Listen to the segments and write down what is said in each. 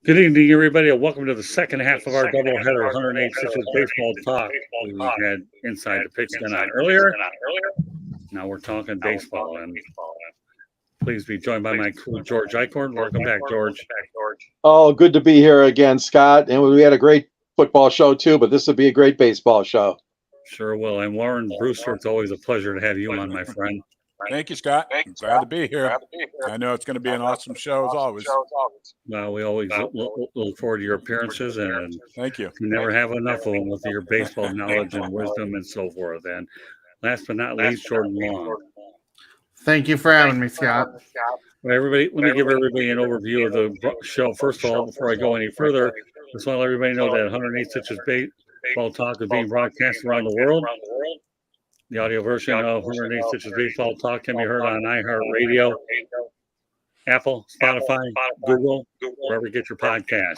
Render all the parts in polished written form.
Good evening, everybody, and welcome to the second half of our doubleheader, 108 Stitches Baseball Talk. We had Inside the Pigskin on earlier. Now we're talking baseball, and please be joined by my crew, George Eichhorn. Welcome back, George. Oh, good to be here again, Scott. And we had a great football show, too, but this will be a great baseball show. Sure will. And Warren Brewster, it's always a pleasure to have you on, my friend. Thank you, Scott. I'm glad to be here. I know it's going to be an awesome show as always. Well, we always look forward to your appearances, and thank you. You never have enough of them with your baseball knowledge and wisdom and so forth. And last but not least, Jordan Long. Thank you for having me, Scott. Well, everybody, let me give everybody an overview of the show. First of all, before I go any further, just want to let everybody know that 108 Stitches Baseball Talk is being broadcast around the world. The audio version of 108 Stitches Baseball Talk can be heard on iHeartRadio, Apple, Spotify, Google, wherever you get your podcast.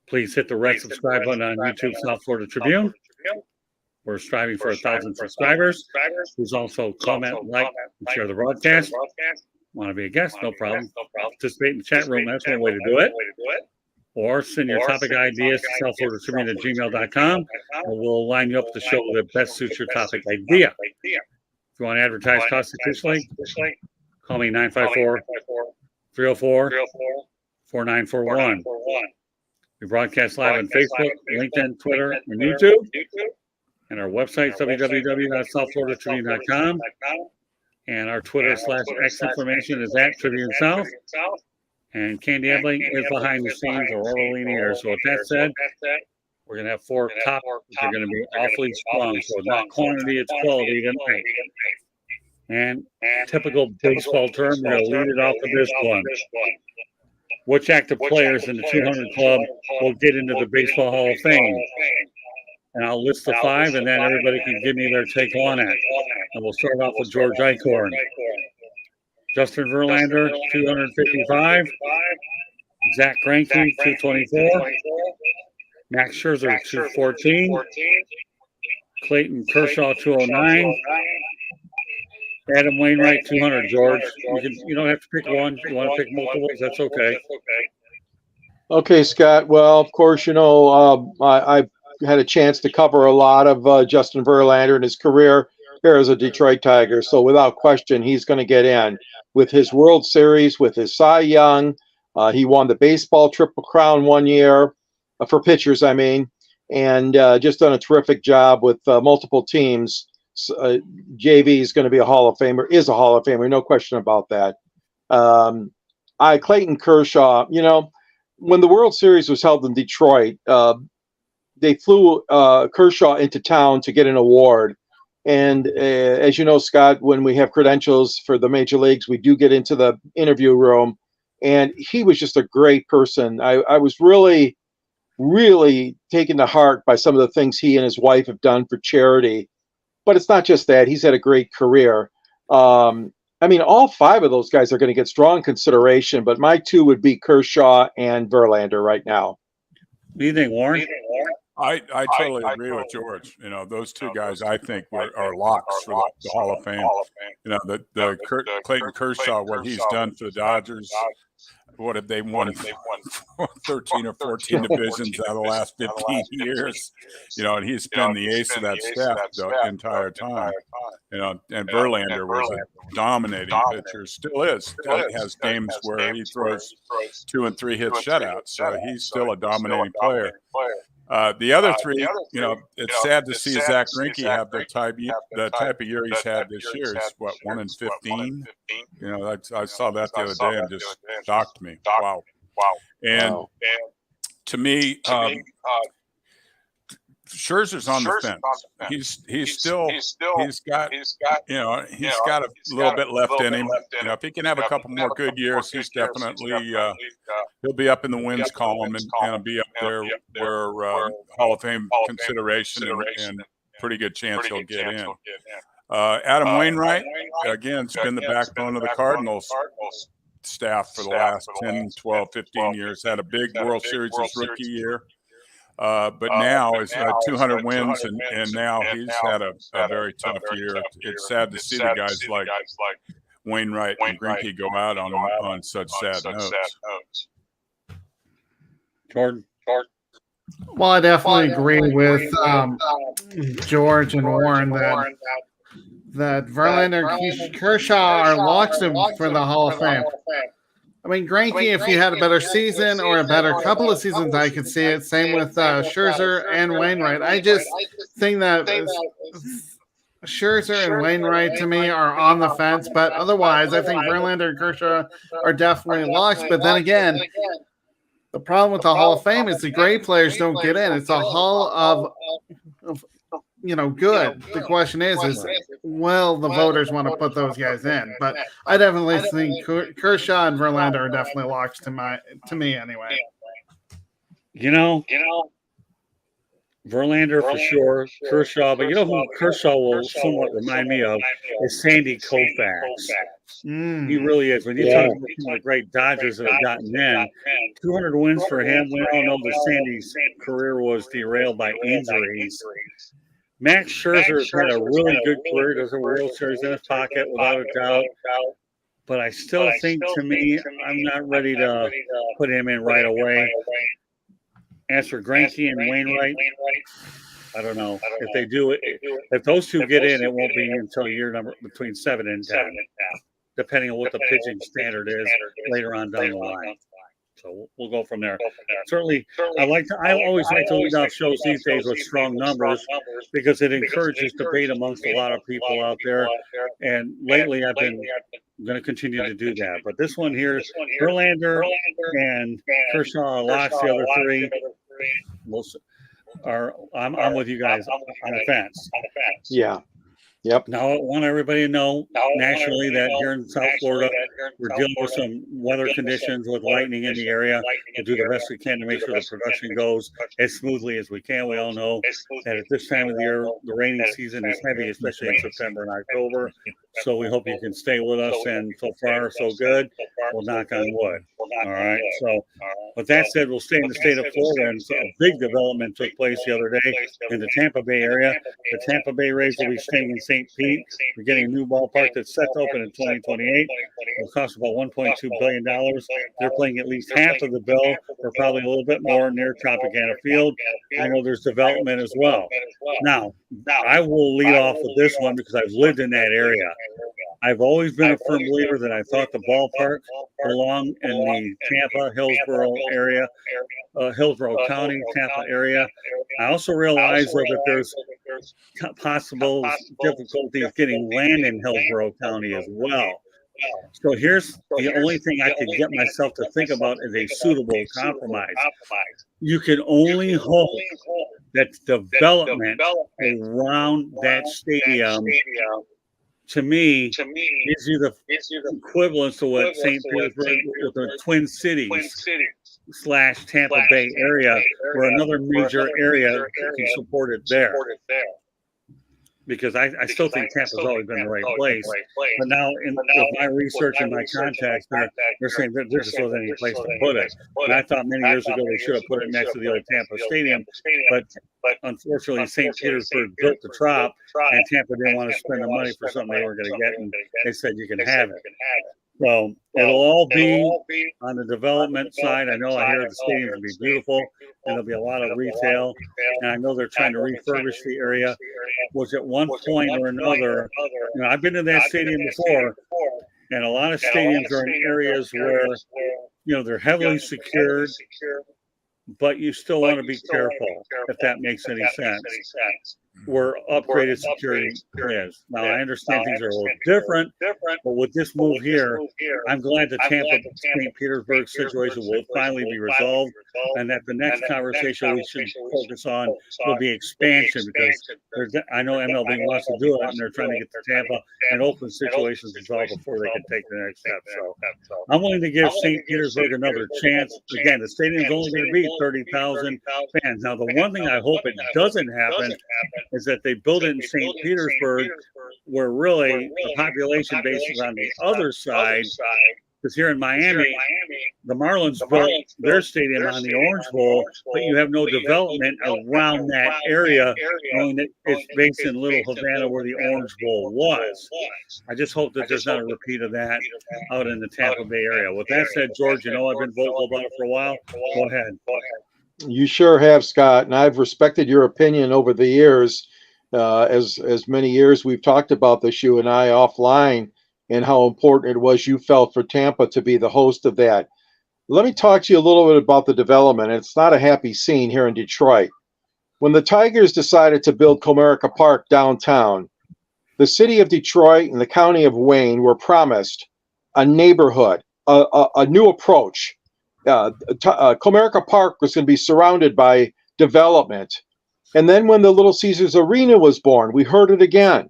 Please hit the red subscribe button on YouTube South Florida Tribune. We're striving for 1,000 subscribers. Please also comment, like, and share the broadcast. Want to be a guest? No problem. Participate in the chat room. That's one way to do it. Or send your topic ideas to southfloridatribune@gmail.com, and we'll line you up with the show that best suits your topic idea. If you want to advertise constitutionally, call me 954-304-4941. We broadcast live on Facebook, LinkedIn, Twitter, and YouTube. And our website, www.southfloridatribune.com. And our Twitter/X information is at Tribune South. And Candy Edling is behind the scenes, or Orlini here. So with that said, we're going to have four topics that are going to be awfully strong. So it's not quantity, it's quality tonight. And typical baseball term, we're going to lead it off with this one. Which active players in the 200 club will get into the Baseball Hall of Fame? And I'll list the five, and then everybody can give me their take on it. And we'll start off with George Eichhorn. Justin Verlander, 255. Zach Greinke, 224. Max Scherzer, 214. Clayton Kershaw, 209. Adam Wainwright, 200, George. You don't have to pick one. If you want to pick multiples, that's okay. Okay, Scott. Well, of course, I had a chance to cover a lot of Justin Verlander in his career here as a Detroit Tiger. So without question, he's going to get in. With his World Series, with his Cy Young, he won the baseball Triple Crown one year, for pitchers, I mean, and just done a terrific job with multiple teams. JV is going to be a Hall of Famer, is a Hall of Famer, no question about that. Clayton Kershaw, when the World Series was held in Detroit, they flew Kershaw into town to get an award. And as you know, Scott, when we have credentials for the major leagues, we do get into the interview room. And he was just a great person. I was really, really taken to heart by some of the things he and his wife have done for charity. But it's not just that. He's had a great career. All five of those guys are going to get strong consideration, but my two would be Kershaw and Verlander right now. What do you think, Warren? I totally agree with George. Those two guys, I think, are locks for the Hall of Fame. Clayton Kershaw, what he's done for the Dodgers, what have they won? 13 or 14 divisions out of the last 15 years. And he's been the ace of that staff the entire time. And Verlander was a dominating pitcher, still is. Has games where he throws 2 and 3 hit shutouts, so he's still a dominating player. The other three, it's sad to see Zach Greinke have the type of year he's had this year. Is what, 1 in 15? I saw that the other day and just shocked me. Wow. And to me, Scherzer's on the fence. He's got a little bit left in him. If he can have a couple more good years, he's definitely he'll be up in the wins column and be up there where Hall of Fame consideration and pretty good chance he'll get in. Adam Wainwright, again, has been the backbone of the Cardinals staff for the last 10, 12, 15 years. Had a big World Series his rookie year. But now he's had 200 wins, and now he's had a very tough year. It's sad to see the guys like Wainwright and Greinke go out on such sad notes. Jordan? Well, I definitely agree with George and Warren that Verlander and Kershaw are locks for the Hall of Fame. I mean, Greinke, if he had a better season or a better couple of seasons, I could see it. Same with Scherzer and Wainwright. I just think that Scherzer and Wainwright, to me, are on the fence. But otherwise, I think Verlander and Kershaw are definitely locks. But then again, the problem with the Hall of Fame is the great players don't get in. It's a hall of good. The question is will the voters want to put those guys in? But I definitely think Kershaw and Verlander are definitely locks to me anyway. Verlander for sure, Kershaw, but who Kershaw will somewhat remind me of is Sandy Koufax. He really is. When you talk about some of the great Dodgers that have gotten in, 200 wins for him. We all know that Sandy's career was derailed by injuries. Max Scherzer's had a really good career. There's a World Series in his pocket, without a doubt. But I still think, to me, I'm not ready to put him in right away. As for Greinke and Wainwright, I don't know. If they do it, if those two get in, it won't be until year number between 7 and 10, depending on what the pitching standard is later on down the line. So we'll go from there. Certainly, I always like to lead off shows these days with strong numbers because it encourages debate amongst a lot of people out there. And lately, I've been going to continue to do that. But this one here, Verlander and Kershaw locks. The other three, I'm with you guys on the fence. Yeah. Yep. Now, I want everybody to know nationally that here in South Florida, we're dealing with some weather conditions with lightning in the area. We'll do the best we can to make sure the production goes as smoothly as we can. We all know that at this time of the year, the rainy season is heavy, especially in September and October. So we hope you can stay with us. And so far, so good. We'll knock on wood. All right. So with that said, we'll stay in the state of Florida. And so a big development took place the other day in the Tampa Bay area. The Tampa Bay Rays will be staying in St. Pete. We're getting a new ballpark that's set to open in 2028. It'll cost about $1.2 billion. They're playing at least half of the bill, or probably a little bit more, near Tropicana Field. I know there's development as well. Now, I will lead off with this one because I've lived in that area. I've always been a firm believer that I thought the ballpark belonged in the Tampa, Hillsborough area, Hillsborough County, Tampa area. I also realize that there's possible difficulties getting land in Hillsborough County as well. So here's the only thing I could get myself to think about as a suitable compromise. You can only hope that development around that stadium, to me, gives you the equivalence to what St. Petersburg with the Twin Cities / Tampa Bay area, or another major area can support it there. Because I still think Tampa's always been the right place. But now, with my research and my contacts, they're saying there just wasn't any place to put it. And I thought many years ago they should have put it next to the old Tampa Stadium. But unfortunately, St. Petersburg built the Trop, and Tampa didn't want to spend the money for something they weren't going to get. And they said, you can have it. So it'll all be on the development side. I know I hear the stadium will be beautiful, and there'll be a lot of retail. And I know they're trying to refurbish the area, which at one point or another, I've been to that stadium before, and a lot of stadiums are in areas where, they're heavily secured, but you still want to be careful, if that makes any sense, where upgraded security is. Now, I understand things are a little different, but with this move here, I'm glad the Tampa St. Petersburg situation will finally be resolved, and that the next conversation we should focus on will be expansion, because I know MLB wants to do it, and they're trying to get the Tampa and Oakland situations resolved before they can take the next step. So I'm willing to give St. Petersburg another chance. Again, the stadium's only going to be 30,000 fans. Now, the one thing I hope it doesn't happen is that they build it in St. Petersburg, where really the population base is on the other side, Because here in Miami, the Marlins built their stadium on the Orange Bowl, but you have no development around that area, knowing that it's based in Little Havana where the Orange Bowl was. I just hope that there's not a repeat of that out in the Tampa Bay area. With that said, George, you know I've been vocal about it for a while. Go ahead. You sure have, Scott, and I've respected your opinion over the years. As many years we've talked about this, you and I offline, and how important it was you felt for Tampa to be the host of that. Let me talk to you a little bit about the development. It's not a happy scene here in Detroit. When the Tigers decided to build Comerica Park downtown, the city of Detroit and the county of Wayne were promised a neighborhood, a new approach. Comerica Park was going to be surrounded by development. And then when the Little Caesars Arena was born, we heard it again.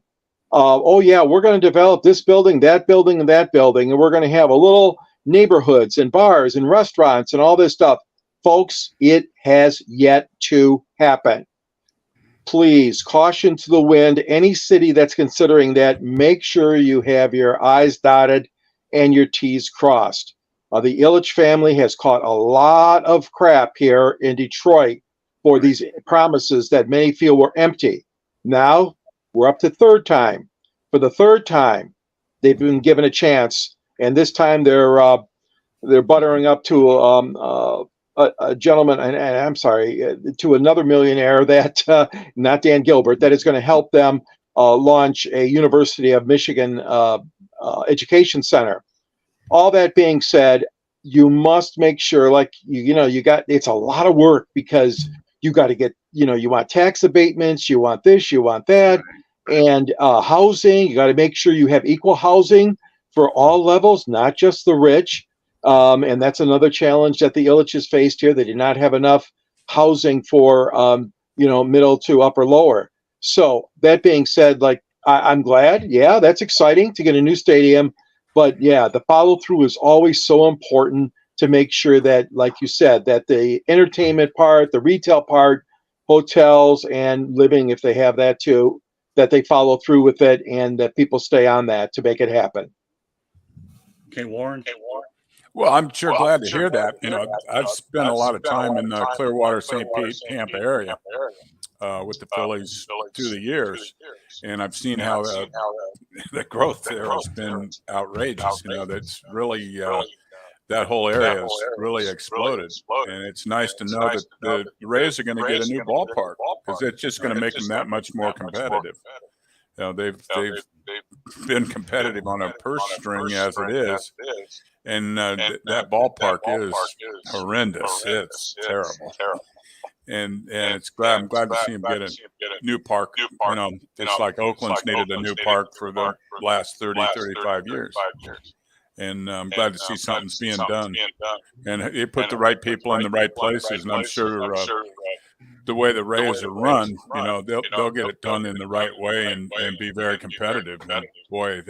Oh, yeah, we're going to develop this building, and that building, and we're going to have a little neighborhoods and bars and restaurants and all this stuff. Folks, it has yet to happen. Please, caution to the wind. Any city that's considering that, make sure you have your I's dotted and your T's crossed. The Ilitch family has caught a lot of crap here in Detroit for these promises that many feel were empty. Now we're up to third time. For the third time, they've been given a chance, and this time they're buttering up to a gentleman, and I'm sorry, to another millionaire that not Dan Gilbert, that is going to help them launch a University of Michigan education center. All that being said, you must make sure, like you got, it's a lot of work because you got to get, you want tax abatements, you want this, you want that, and housing. You got to make sure you have equal housing for all levels, not just the rich. And that's another challenge that the Ilitches faced here. They did not have enough housing for, middle to upper lower. So that being said, like, I'm glad. Yeah, that's exciting to get a new stadium. But yeah, the follow through is always so important to make sure that, like you said, that the entertainment part, the retail part, hotels and living, if they have that too, that they follow through with it and that people stay on that to make it happen. Okay, Warren. Well, I'm sure glad to hear that. I've spent a lot of time in the Clearwater, St. Pete, Tampa area with the Phillies through the years, and I've seen how the growth there has been outrageous. That's really that whole area has really exploded, and it's nice to know that the Rays are going to get a new ballpark because it's just going to make them that much more competitive. They've been competitive on a purse string as it is. And that ballpark is horrendous. It's terrible. And I'm glad to see him get a new park. It's like Oakland's needed a new park for the last 30, 35 years. And I'm glad to see something's being done. And they put the right people in the right places. And I'm sure the way the Rays are run, they'll get it done in the right way and be very competitive. And boy,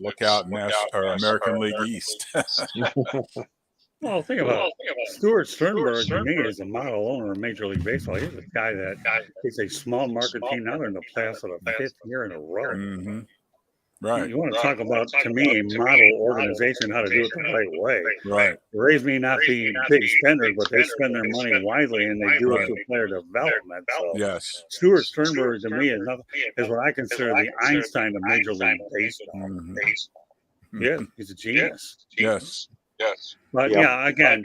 look out in American League East. Well, think about it. Stuart Sternberg, to me, is a model owner of Major League Baseball. He's a guy that is a small market team. Now they're in the playoffs for the 5th year in a row. Mm-hmm. Right. You want to talk about, to me, a model organization, how to do it the right way. Right. The Rays may not be big spenders, but they spend their money wisely, and they do it through player development. So yes. Stuart Sternberg, to me, is what I consider the Einstein of Major League Baseball. Mm-hmm. Yeah, he's a genius. Yes. But again,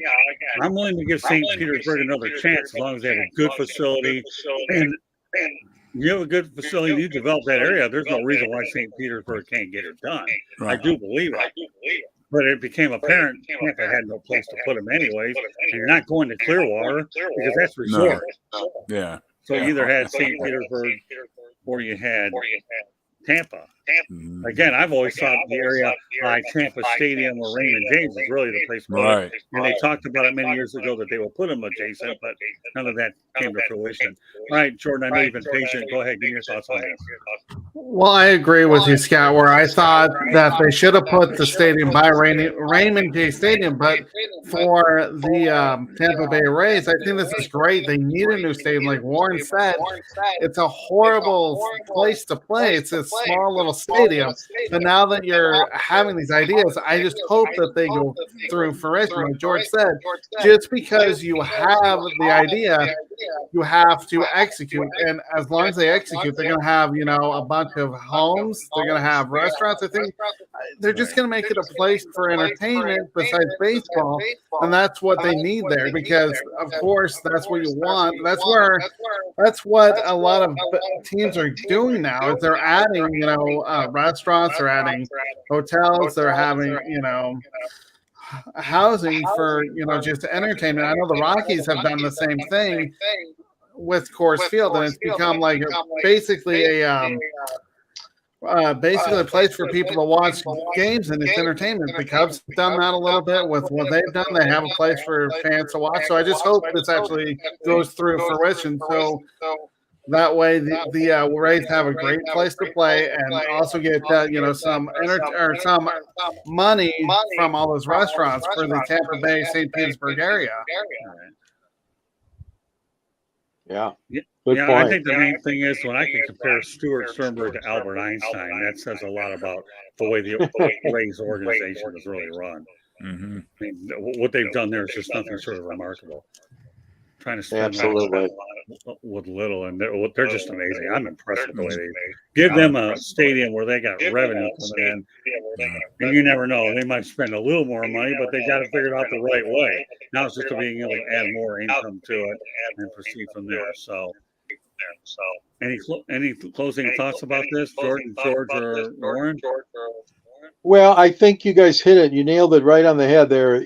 I'm willing to give St. Petersburg another chance as long as they have a good facility. And you have a good facility, you develop that area, there's no reason why St. Petersburg can't get it done. Right. I do believe it. But it became apparent Tampa had no place to put him anyways. And you're not going to Clearwater because that's resort. No. Yeah. So you either had St. Petersburg or you had Tampa. Mm-hmm. Again, I've always thought the area like Tampa Stadium or Raymond James is really the place for it. And they talked about it many years ago that they will put them adjacent, but none of that came to fruition. All right, Jordan, I know you've been patient. Go ahead, give me your thoughts on this. Well, I agree with you, Scott, where I thought that they should have put the stadium by Raymond J. Stadium, but for the Tampa Bay Rays, I think this is great. They need a new stadium. Like Warren said, it's a horrible place to play. It's a small little stadium. But now that you're having these ideas, I just hope that they go through fruition. Like George said, just because you have the idea, you have to execute. And as long as they execute, they're going to have, a bunch of homes. They're going to have restaurants. I think they're just going to make it a place for entertainment besides baseball. And that's what they need there because, of course, that's what you want. That's what a lot of teams are doing now is they're adding, restaurants, they're adding hotels, they're having, housing for, just entertainment. I know the Rockies have done the same thing with Coors Field, and it's become like basically a place for people to watch games and it's entertainment. The Cubs have done that a little bit with what they've done. They have a place for fans to watch. So I just hope this actually goes through fruition. So that way the Rays have a great place to play and also get some money from all those restaurants for the Tampa Bay, St. Petersburg area. Yeah. Good point. I think the main thing is when I can compare Stuart Sternberg to Albert Einstein, that says a lot about the way the Rays organization is really run. Mm-hmm. I mean, what they've done there is just nothing short of remarkable. Trying to spend with little, and they're just amazing. I'm impressed with the way they give them a stadium where they got revenue coming in, and you never know. They might spend a little more money, but they got to figure it out the right way. Now it's just being able to add more income to it and proceed from there. So, any closing thoughts about this, Jordan, George, or Warren? Well, I think you guys hit it. You nailed it right on the head there.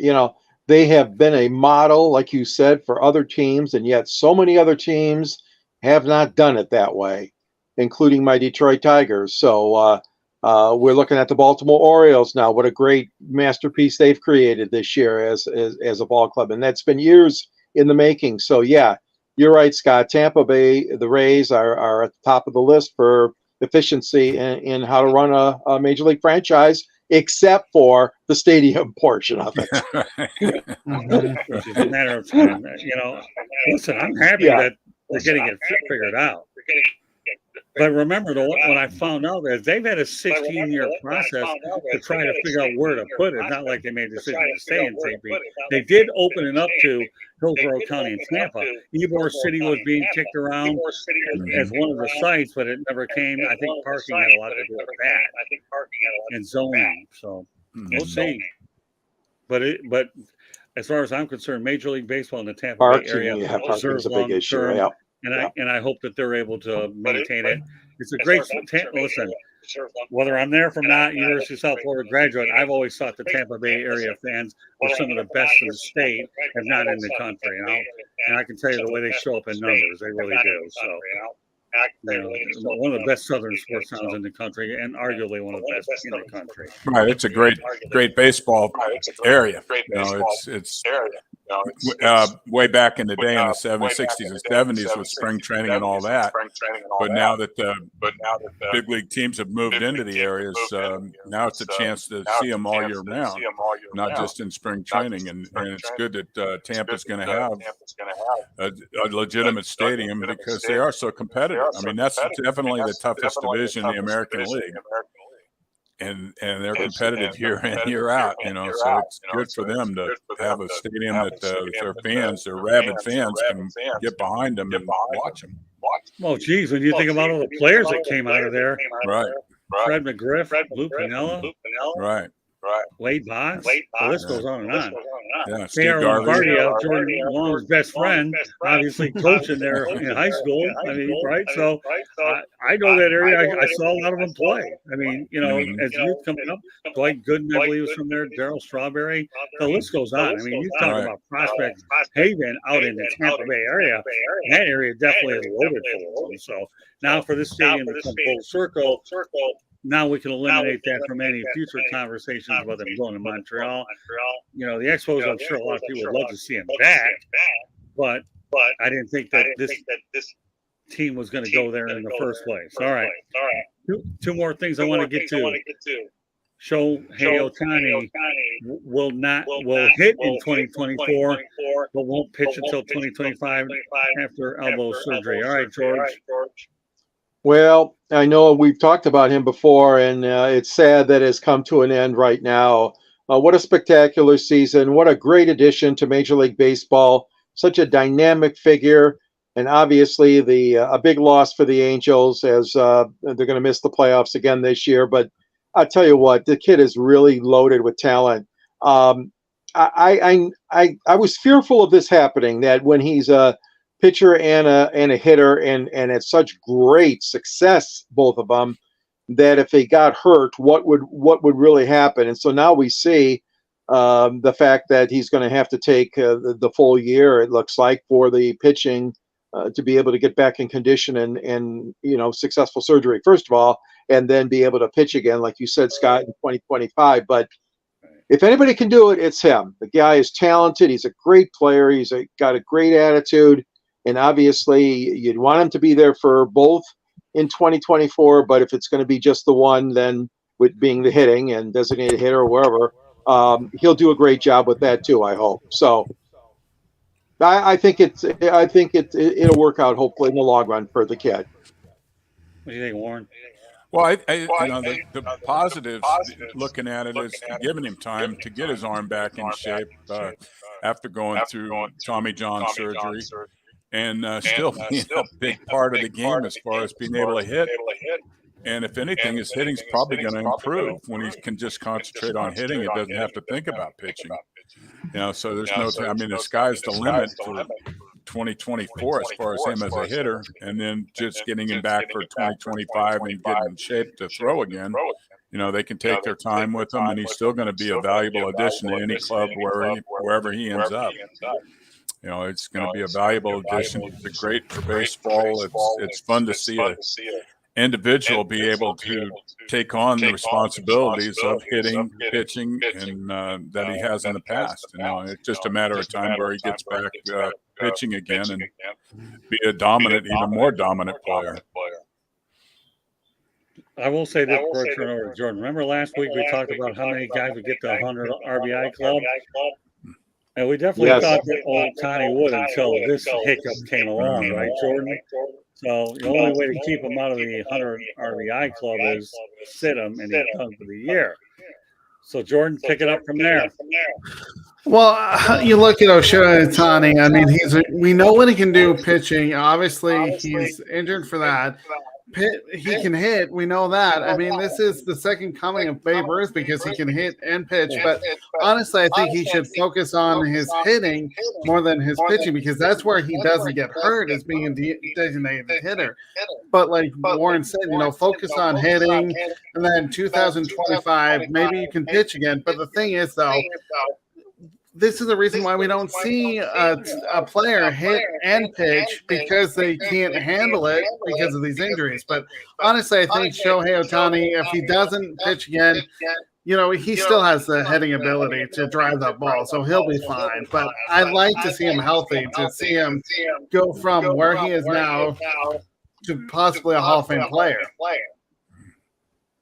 They have been a model, like you said, for other teams, and yet so many other teams have not done it that way, including my Detroit Tigers. So we're looking at the Baltimore Orioles now. What a great masterpiece they've created this year as a ball club, and that's been years in the making. So, yeah, you're right, Scott. Tampa Bay, the Rays are at the top of the list for efficiency in how to run a major league franchise, except for the stadium portion of it. It's just a matter of time. Listen, I'm happy that they're getting it figured out. But remember, when I found out that they've had a 16-year process to try to figure out where to put it. It's not like they made a decision to stay in St. Pete. They did open it up to Hillsborough County and Tampa. Ybor City was being kicked around as one of the sites, but it never came. I think parking had a lot to do with that and zoning. So we'll see. But as far as I'm concerned, Major League Baseball in the Tampa Bay area deserves long term. And I hope that they're able to maintain it. It's a great listen. Whether I'm there from not University of South Florida graduate, I've always thought the Tampa Bay area fans were some of the best in the state, if not in the country. And I can tell you the way they show up in numbers, they really do. So. One of the best Southern sports towns in the country, and arguably one of the best in the country. Right, it's a great baseball area. It's way back in the day in the 60s and 70s with spring training and all that. But now that the big league teams have moved into the areas, now it's a chance to see them all year round, not just in spring training. And it's good that Tampa's going to have a legitimate stadium because they are so competitive. I mean, that's definitely the toughest division in the American League. And they're competitive year in, year out, so it's good for them to have a stadium that their fans, their rabid fans, can get behind them and watch them. Well, geez, when you think about all the players that came out of there, right? Fred McGriff, Lou Piniella, right? Wade Boggs, the list goes on and on. Yeah, Steve Garvey, Jordan Long's best friend, obviously coaching there in high school. I mean, right? So I know that area. I saw a lot of them play. I mean, as youth coming up, Dwight Gooden, I believe, was from there. Darryl Strawberry. The list goes on. I mean, you talk about Prospect Haven out in the Tampa Bay area. That area definitely is loaded for them. So now for this stadium to come full circle. Now we can eliminate that from any future conversations about them going to Montreal. The Expos, I'm sure a lot of people would love to see them back, but I didn't think that this team was going to go there in the first place. All right. Two more things I want to get to. Shohei Ohtani will hit in 2024, but won't pitch until 2025 after elbow surgery. All right, George. Well, I know we've talked about him before, and it's sad that it's come to an end right now. What a spectacular season. What a great addition to Major League Baseball. Such a dynamic figure. And obviously, a big loss for the Angels as they're going to miss the playoffs again this year. But I'll tell you what, the kid is really loaded with talent. I was fearful of this happening, that when he's a pitcher and a hitter, and at such great success, both of them, that if they got hurt, what would really happen? And so now we see the fact that he's going to have to take the full year, it looks like, for the pitching to be able to get back in condition and successful surgery, first of all, and then be able to pitch again, like you said, Scott, in 2025. But if anybody can do it, it's him. The guy is talented. He's a great player. He's got a great attitude. And obviously, you'd want him to be there for both in 2024. But if it's going to be just the one, then with being the hitting and designated hitter or wherever, he'll do a great job with that too, I hope. So I think it'll work out, hopefully, in the long run for the kid. What do you think, Warren? Well, the positives, looking at it, is giving him time to get his arm back in shape after going through Tommy John surgery, and still being a big part of the game as far as being able to hit. And if anything, his hitting's probably going to improve when he can just concentrate on hitting. He doesn't have to think about pitching. So there's no time. I mean, the sky's the limit for 2024 as far as him as a hitter, and then just getting him back for 2025 and getting in shape to throw again. They can take their time with him, and he's still going to be a valuable addition to any club wherever he ends up. It's going to be a valuable addition. It's great for baseball. It's fun to see an individual be able to take on the responsibilities of hitting, pitching, and that he has in the past. It's just a matter of time where he gets back pitching again and be a dominant, even more dominant player. I will say this before I turn over to Jordan. Remember last week we talked about how many guys would get the 100 RBI club? And we definitely thought that Ohtani would until this hiccup came along, right, Jordan? So the only way to keep him out of the 100 RBI club is sit him, and he's done for the year. So Jordan, pick it up from there. Well, you look at Shohei Ohtani. I mean, we know what he can do pitching. Obviously, he's injured for that. He can hit. We know that. I mean, this is the second coming of Babe Ruth because he can hit and pitch. But honestly, I think he should focus on his hitting more than his pitching, because that's where he doesn't get hurt, is being a designated hitter. But like Warren said, focus on hitting, and then 2025, maybe you can pitch again. But the thing is, though, this is the reason why we don't see a player hit and pitch, because they can't handle it because of these injuries. But honestly, I think Shohei Ohtani, if he doesn't pitch again, he still has the hitting ability to drive that ball, so he'll be fine. But I'd like to see him healthy, to see him go from where he is now to possibly a Hall of Fame player.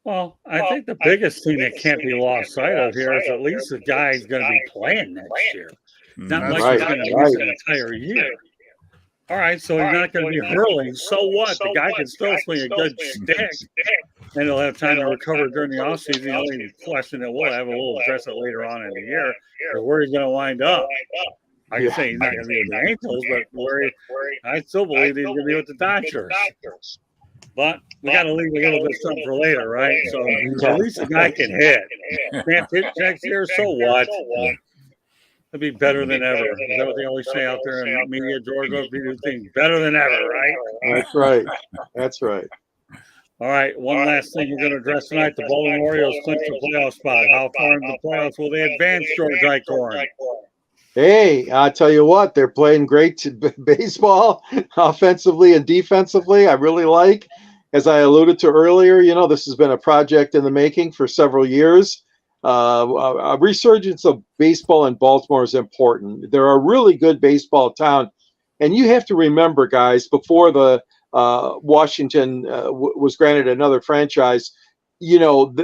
Well, I think the biggest thing that can't be lost sight of here is at least the guy's going to be playing next year. Not like he's going to miss an entire year. All right, so he's not going to be hurling. So what? The guy can still swing a good stick, and he'll have time to recover during the offseason. The only question that we'll have, we'll address it later on in the year, is where he's going to wind up. I can say he's not going to be with the Angels, but I still believe he's going to be with the Dodgers. But we got to leave a little bit of something for later, right? So at least the guy can hit. Can't pitch next year, so what? It'll be better than ever. Is that what they always say out there in media, George? Those do things better than ever, right? That's right. That's right. All right, one last thing we're going to address tonight. The Baltimore Orioles clinch the playoff spot. How far in the playoffs will they advance, George Eichhorn? Hey, I'll tell you what, they're playing great baseball offensively and defensively. I really like, as I alluded to earlier, this has been a project in the making for several years. A resurgence of baseball in Baltimore is important. They're a really good baseball town. And you have to remember, guys, before the Washington was granted another franchise,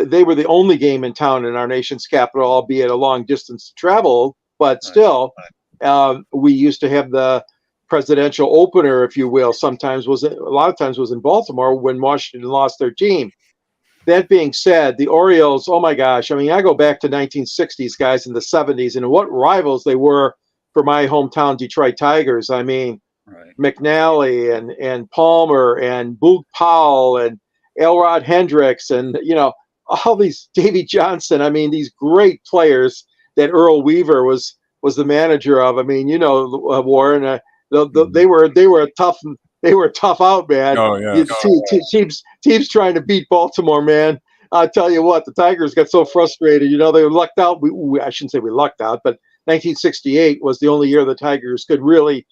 they were the only game in town in our nation's capital, albeit a long distance to travel. But still, we used to have the presidential opener, if you will. A lot of times was in Baltimore when Washington lost their team. That being said, the Orioles, oh my gosh, I mean, I go back to 1960s guys in the 70s and what rivals they were for my hometown Detroit Tigers. I mean, McNally and Palmer and Boog Powell and Elrod Hendricks and, all these Davey Johnson. I mean, these great players that Earl Weaver was the manager of. I mean, Warren, they were a tough out, man. Oh yeah. Teams trying to beat Baltimore, man. I tell you what, the Tigers got so frustrated. They lucked out. I shouldn't say we lucked out, but 1968 was the only year the Tigers could really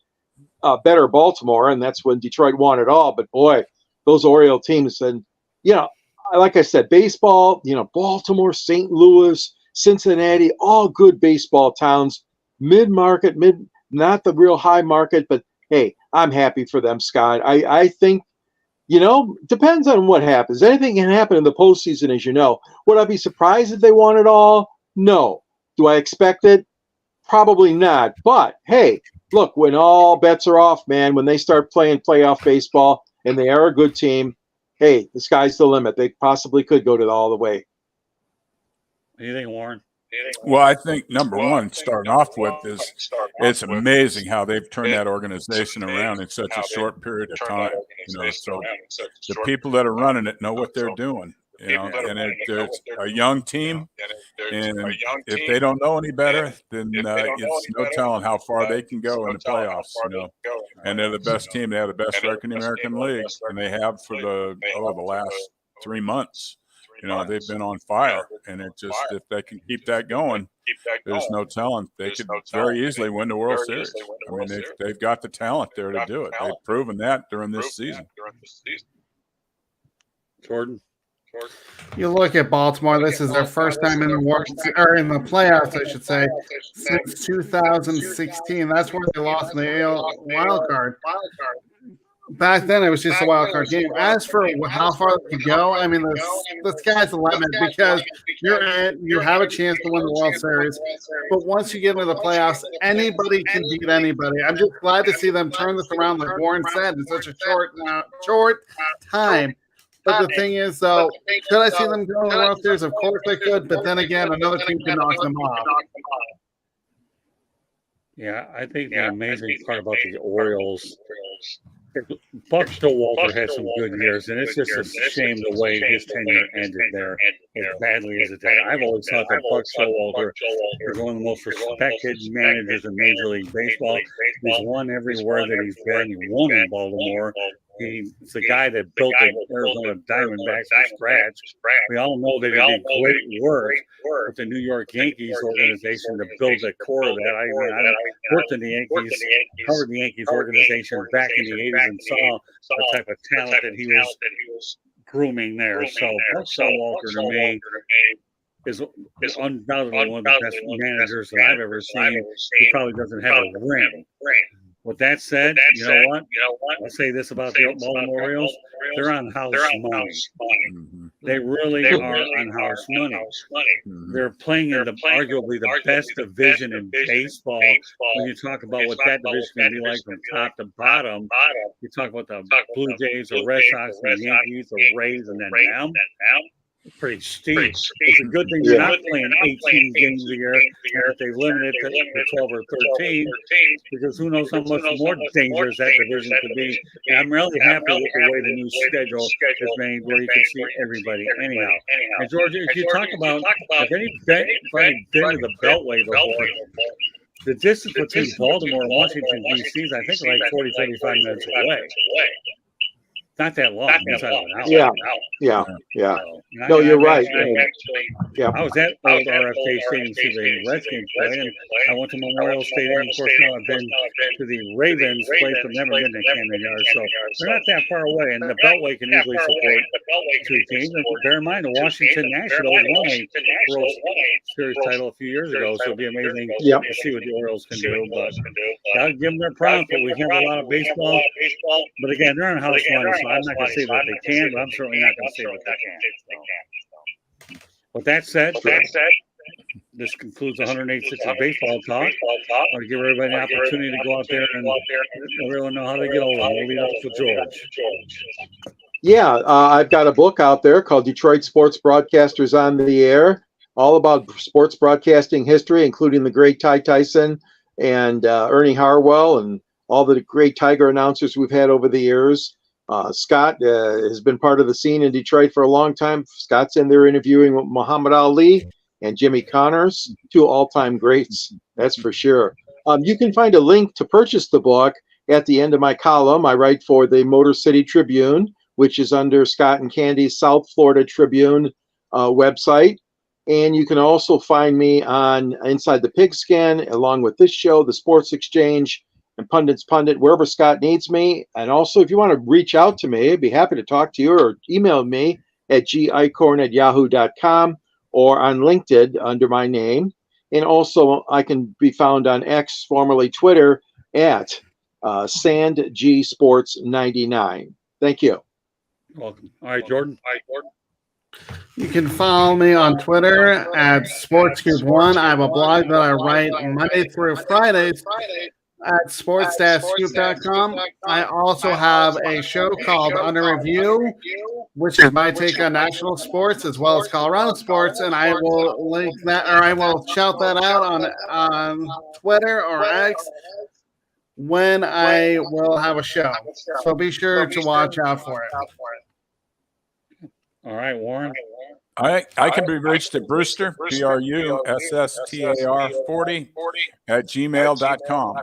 better Baltimore, and that's when Detroit won it all. But boy, those Oriole teams, and like I said, baseball. Baltimore, St. Louis, Cincinnati, all good baseball towns. Mid-market, not the real high market, but hey, I'm happy for them, Scott. I think, depends on what happens. Anything can happen in the postseason, as you know. Would I be surprised if they won it all? No. Do I expect it? Probably not. But hey, look, when all bets are off, man, when they start playing playoff baseball and they are a good team, hey, the sky's the limit. They possibly could go all the way. What do you think, Warren? Well, I think number one, starting off with, is it's amazing how they've turned that organization around in such a short period of time. So the people that are running it know what they're doing. And there's a young team, and if they don't know any better, then it's no telling how far they can go in the playoffs. And they're the best team. They have the best record in the American League, and they have for the last 3 months. They've been on fire, and it just, if they can keep that going, there's no telling. They could very easily win the World Series. I mean, they've got the talent there to do it. They've proven that during this season. Jordan? You look at Baltimore. This is their first time in the playoffs, I should say, since 2016. That's where they lost in the AL wild card. Back then, it was just a wild card game. As for how far they can go, I mean, the sky's the limit because you have a chance to win the World Series. But once you get into the playoffs, anybody can beat anybody. I'm just glad to see them turn this around, like Warren said, in such a short time. But the thing is, though, could I see them go to the World Series? Of course I could. But then again, another team can knock them off. Yeah, I think the amazing part about the Orioles, Buck Showalter had some good years, and it's just a shame the way his tenure ended there as badly as it did. I've always thought that Buck Showalter is one of the most respected managers in Major League Baseball. He's won everywhere that he's been. He won in Baltimore. He's the guy that built the Arizona Diamondbacks from scratch. We all know that he did great work with the New York Yankees organization to build the core of that. I worked in the Yankees, covered the Yankees organization back in the 80s and saw the type of talent that he was grooming there. So Buck Showalter, to me, is undoubtedly one of the best managers that I've ever seen. He probably doesn't have a ring. With that said, you know what? I'll say this about the Baltimore Orioles. They're on house money. Mm-hmm. They really are on house money. Mm-hmm. They're playing in arguably the best division in baseball. When you talk about what that division can be like from top to bottom, you talk about the Blue Jays, the Red Sox, the Yankees, the Rays, and then them. Pretty steep. It's a good thing they're not playing 18 games a year, and if they limit it to 12 or 13, because who knows how much more dangerous that division could be. And I'm really happy with the way the new schedule is made, where you can see everybody anyhow. And Georgia, if you talk about, if anybody been to the Beltway before, the distance between Baltimore and Washington, D.C. is, I think, like 40, 45 minutes away. Not that long. Inside of an hour. Yeah. No, you're right. I was at old RFK Stadium to the Redskins play, and I went to Memorial Stadium. Of course, now I've been to the Ravens place, but never been to Camden Yards. So they're not that far away, and the Beltway can easily support two teams. And bear in mind, the Washington Nationals won a World Series title a few years ago, so it'd be amazing to see what the Orioles can do. But gotta give them their props. But we have a lot of baseball. But again, they're on house money. So I'm not going to say that they can, but I'm certainly not going to say that they can't. With that said, this concludes 108 Sixers baseball talk. I want to give everybody an opportunity to go out there and let everyone know how they get over. We'll lead off with George. Yeah, I've got a book out there called Detroit Sports Broadcasters on the Air, all about sports broadcasting history, including the great Ty Tyson and Ernie Harwell and all the great Tiger announcers we've had over the years. Scott has been part of the scene in Detroit for a long time. Scott's in there interviewing with Muhammad Ali and Jimmy Connors, two all-time greats, that's for sure. You can find a link to purchase the book at the end of my column. I write for the Motor City Tribune, which is under Scott and Candy's South Florida Tribune website. And you can also find me on Inside the Pigskin, along with this show, The Sports Exchange, and Pundit's Pundit, wherever Scott needs me. And also, if you want to reach out to me, I'd be happy to talk to you, or email me at gicorn@yahoo.com or on LinkedIn under my name. And also, I can be found on X, formerly Twitter, at SandGSports99. Thank you. Welcome. All right, Jordan. You can follow me on Twitter at SportsScoop1. I have a blog that I write Monday through Fridays at sports-scoop.com. I also have a show called Under Review, which is my take on national sports as well as Colorado sports, and I will link that, or I will shout that out on Twitter or X when I will have a show. So be sure to watch out for it. All right, Warren. I can be reached at Brewster, BRUSSTAR40 at gmail.com.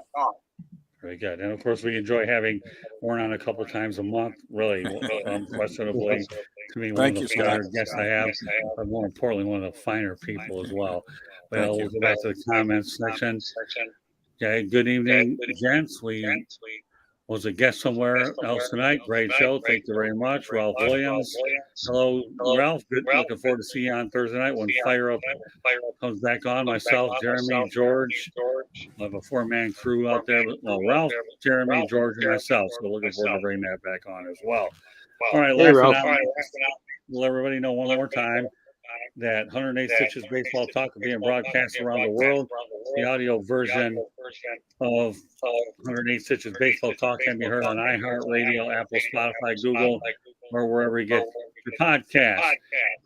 Very good. And of course, we enjoy having Warren on a couple of times a month. Really, unquestionably, to me, one of the finer guests I have, but more importantly, one of the finer people as well. Well, we'll go back to the comments section. Okay, good evening, gents. We was a guest somewhere else tonight. Great show. Thank you very much. Ralph Williams. Hello, Ralph. Good. Looking forward to see you on Thursday night when Fire Up comes back on. Myself, Jeremy, George. I have a four-man crew out there. Well, Ralph, Jeremy, George, and myself. So looking forward to bringing that back on as well. All right, Hey, Ralph. Let everybody know one more time that 108 Stitches Baseball Talk is being broadcast around the world. The audio version of 108 Stitches Baseball Talk can be heard on iHeartRadio, Apple, Spotify, Google, or wherever you get your podcast.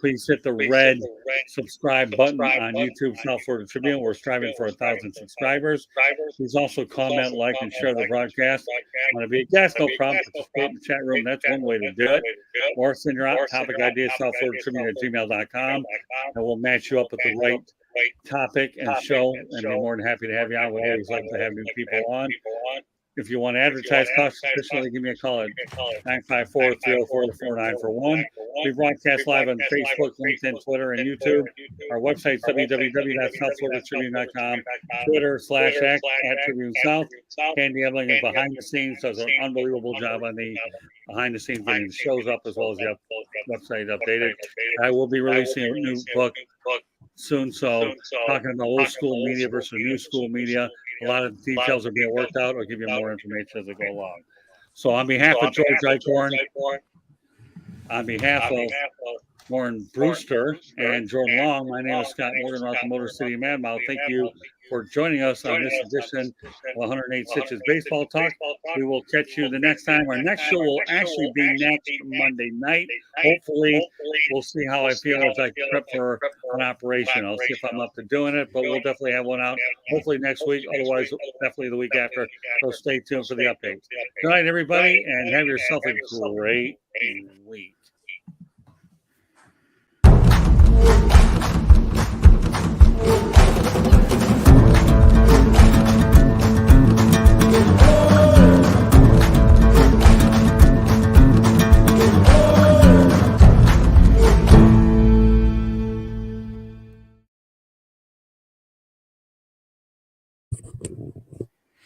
Please hit the red subscribe button on YouTube, South Florida Tribune. We're striving for 1,000 subscribers. Please also comment, like, and share the broadcast. Want to be a guest? No problem. Participate in the chat room. That's one way to do it. Or send your topic ideas, South Florida Tribune at gmail.com, and we'll match you up with the right topic and show, and be more than happy to have you on. We always like to have new people on. If you want to advertise cost efficiently, give me a call at 954-304-4941. We broadcast live on Facebook, LinkedIn, Twitter, and YouTube. Our website is www.southfloridatribune.com. Twitter/X @Tribune South. Candy Ebling is behind the scenes, does an unbelievable job on the behind the scenes, getting the shows up as well as the website updated. I will be releasing a new book soon, so talking about old school media versus new school media. A lot of details are being worked out. I'll give you more information as I go along. So on behalf of George Eichhorn, on behalf of Warren Brewster and Jordan Long, my name is Scott Morgan, Rock Motor City Mad Mouth. Thank you for joining us on this edition of 108 Stitches Baseball Talk. We will catch you the next time. Our next show will actually be next Monday night. Hopefully, we'll see how I feel as I prep for an operation. I'll see if I'm up to doing it, but we'll definitely have one out hopefully next week. Otherwise, definitely the week after. So stay tuned for the updates. Good night, everybody, and have yourself a great week.